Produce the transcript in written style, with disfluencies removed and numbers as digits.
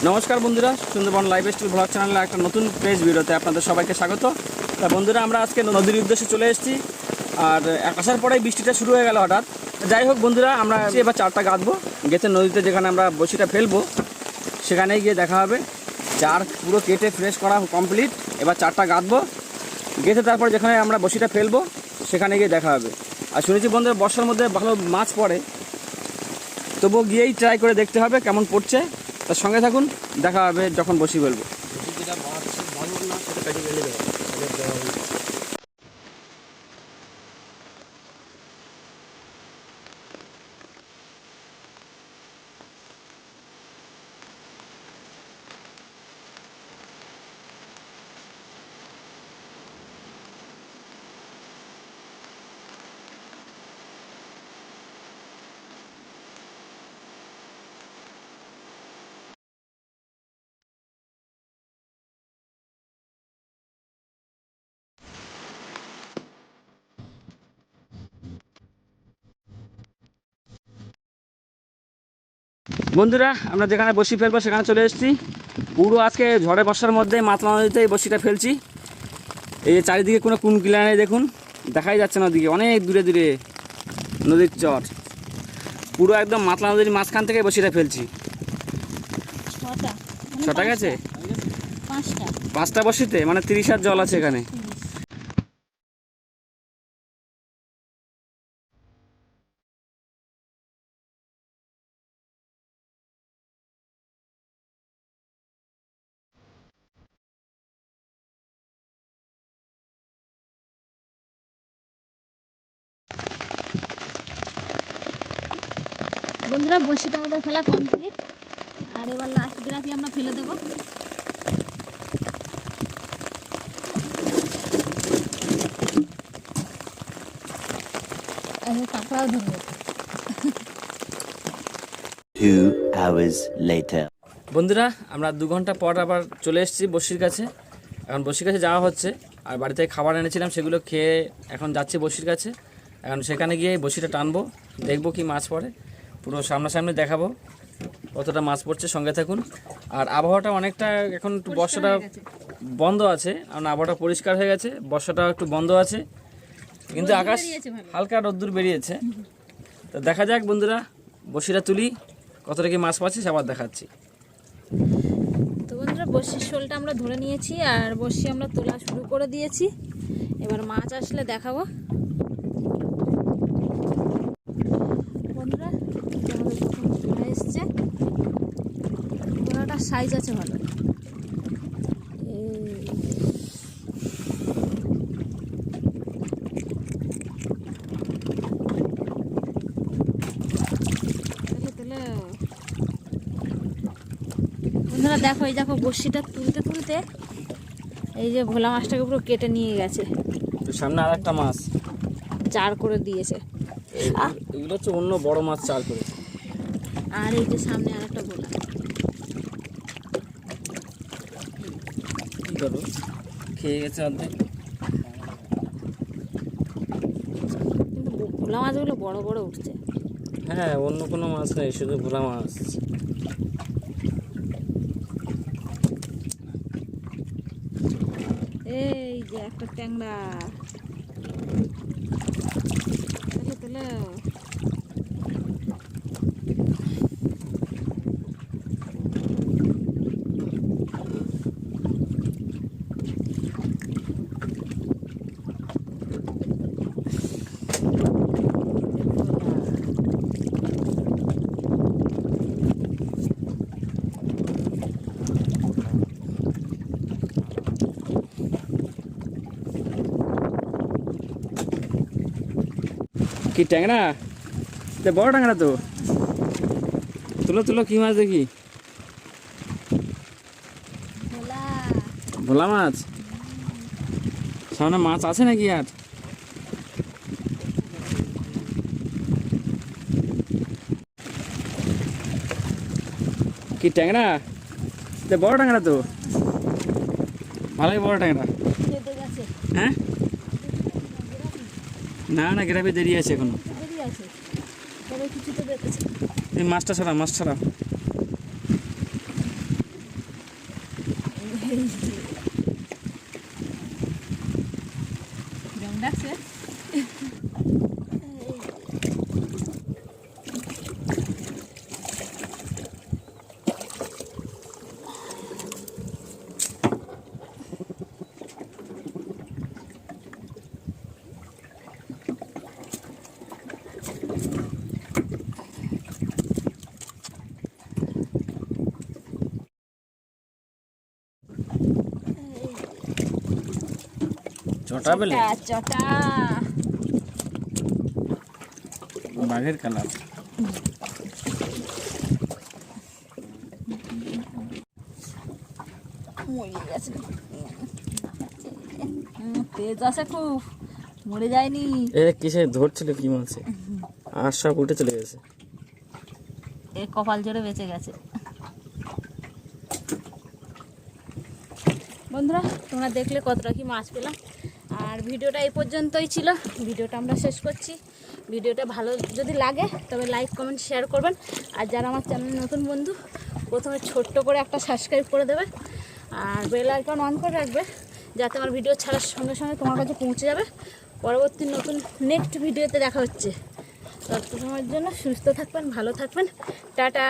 নমস্কার বন্ধুরা, Sundarban lifestyle blog চ্যানেলে একটা নতুন পেজ ভিডিওতে আপনাদের সবাইকে স্বাগত। তা বন্ধুরা, আমরা আজকে নদীর উদ্দেশ্যে চলে এসেছি। আর আসার পরেই বৃষ্টিটা শুরু হয়ে গেল হঠাৎ। যাই হোক বন্ধুরা, আমরা এবার চারটা গাঁথবো। গেছে নদীতে যেখানে আমরা বসিটা ফেলবো সেখানেই গিয়ে দেখা হবে। চার পুরো কেটে ফ্রেশ করা কমপ্লিট। এবার চারটা গাঁথবো, গেছে তারপর যেখানে আমরা বসিটা ফেলবো সেখানে গিয়ে দেখা হবে। আর শুনেছি বন্ধুরা, বর্ষার মধ্যে ভালো মাছ পড়ে, তবুও গিয়েই ট্রাই করে দেখতে হবে কেমন পড়ছে। তার সঙ্গে থাকুন, দেখা হবে যখন বসি ফেলবো। বন্ধুরা, আমরা যেখানে বসি ফেলবো সেখানে চলে এসেছি। পুরো আজকে ঝড়ে বর্ষার মধ্যে মাতলা নদীতে এই বসিটা ফেলছি। এই যে চারিদিকে কোনো কোন কিলানে দেখুন, দেখাই যাচ্ছে না ওদিকে, অনেক দূরে দূরে নদীর চর। পুরো একদম মাতলা নদীর মাঝখান থেকে বসিটা ফেলছি। ছটা গেছে, পাঁচটা বসিতে মানে 30 হাত জল আছে এখানে। বন্ধুরা, বসিটা আমাদের ফেলা কমপ্লিট। আর এবার লাস্ট গ্রাফি আমরা ফেলে দেবো। কাঁকড়াও ধরবো। 2 hours later. বন্ধুরা, আমরা 2 ঘন্টা পর আবার চলে এসেছি বসির কাছে। এখন বসির কাছে যাওয়া হচ্ছে। আর বাড়ি থেকে খাবার এনেছিলাম, সেগুলো খেয়ে এখন যাচ্ছি বসির কাছে। এখন সেখানে গিয়ে বসিটা টানবো, দেখবো কি মাছ পড়ে, পুরো সামনাসামনি দেখাবো কতটা মাছ পড়ছে। সঙ্গে থাকুন। আর আবহাওয়াটা অনেকটা এখন একটু বর্ষাটা বন্ধ আছে, কারণ আবহাওয়াটা পরিষ্কার হয়ে গেছে, বর্ষাটা একটু বন্ধ আছে, কিন্তু আকাশ হালকা রোদ্দুর বেরিয়েছে। তো দেখা যাক বন্ধুরা, বসিটা তুলি, কতটা কি মাছ পাচ্ছি আবার দেখাচ্ছি। তো বন্ধুরা, বসির শোলটা আমরা ধরে নিয়েছি আর বসি আমরা তোলা শুরু করে দিয়েছি। এবার মাছ আসলে দেখাবো। বন্ধুরা, আমাদের প্রথম তোলা এসছে। তোলাটার সাইজ আছে ভালো। বন্ধুরা দেখো, এই দেখো বড়শিটা তুলতে তুলতে এই যে ভোলা মাছটাকে পুরো কেটে নিয়ে গেছে। সামনে আর একটা মাছ চার করে দিয়েছে। এগুলো হচ্ছে অন্য বড় মাছ চার করেছে। আর এই যে সামনে আর একটা ভোলা। কি করবো, খেয়ে গেছে অর্ধেক। কিন্তু ভোলা মাছগুলো বড় বড় উঠছে। হ্যাঁ, অন্য কোনো মাছ নেই, শুধু ভোলা মাছ। এই যে একটা ট্যাংরা। তাহলে কি ট্যাংরা? বড় ট্যাংরা তো। তুলো তুলো, কি মাছ দেখি? ভোলা। ভোলা মাছ। সামনে মাছ আছে নাকি? আর কি ট্যাংরা? বড় ট্যাংরা তো, ভালোই বড় ট্যাংরা। হ্যাঁ, না না, গ্রামে দেরি আছে এখনো। এই মাছটা ছাড়া, মাছ ছাড়া। যেমন ডাকছে ছোটা বেলে চটা বাঘের কালার। মরে গেছে তেজ আছে খুব, মরে যায়নি। এ কিসে ধরছিল কি মাছে, আর সব উঠে চলে গেছে। এ কপাল জোরে বেঁচে গেছে। বন্ধুরা তোমরা দেখলে কতটা কি মাছ পেলাম, আর ভিডিওটা এই পর্যন্তই ছিল। ভিডিওটা আমরা শেষ করছি। ভিডিওটা ভালো যদি লাগে তবে লাইক কমেন্ট শেয়ার করবেন, আর যারা আমার চ্যানেলে নতুন বন্ধু প্রথমে ছোট্ট করে একটা সাবস্ক্রাইব করে দেবে, আর বেল আইকন অন করে রাখবে যাতে আমার ভিডিও ছাড়ার সঙ্গে সঙ্গে তোমার কাছে পৌঁছে যাবে। পরবর্তী নতুন নেক্সট ভিডিওতে দেখা হচ্ছে। তত সময়ের জন্য সুস্থ থাকবেন, ভালো থাকবেন, টাটা।